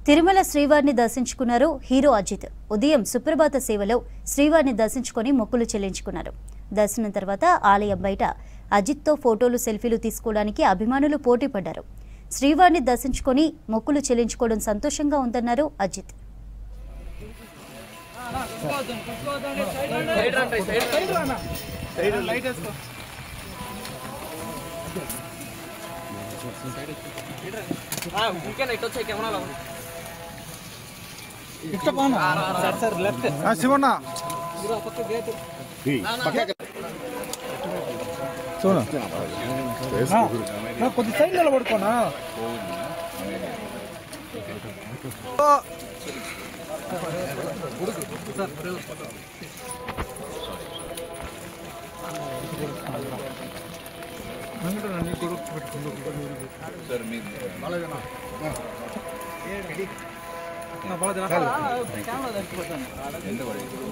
తిరుమల శ్రీవారిని దర్శించుకున్నారు హీరో అజిత్. ఉదయం సుప్రభాత సేవలో శ్రీవారిని దర్శించుకొని మొక్కులు చెల్లించుకున్నారు. దర్శనం తర్వాత ఆలయం బయట అజిత్తో ఫోటోలు సెల్ఫీలు తీసుకోవడానికి అభిమానులు పోటీ పడ్డారు. శ్రీవారిని దర్శించుకొని మొక్కులు చెల్లించుకోవడం సంతోషంగా ఉందన్నారు అజిత్. శివన్న కొద్ది సైడ్ నిలబడుకోనా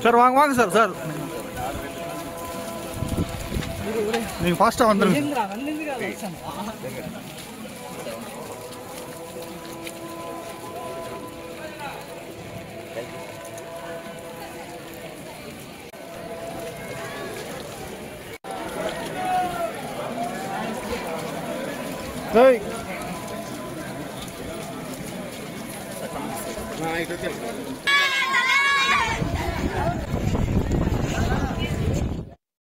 సార్ వాంగ్ సార్ సార్ నేను ఫాస్ట్ అందరూ Hey.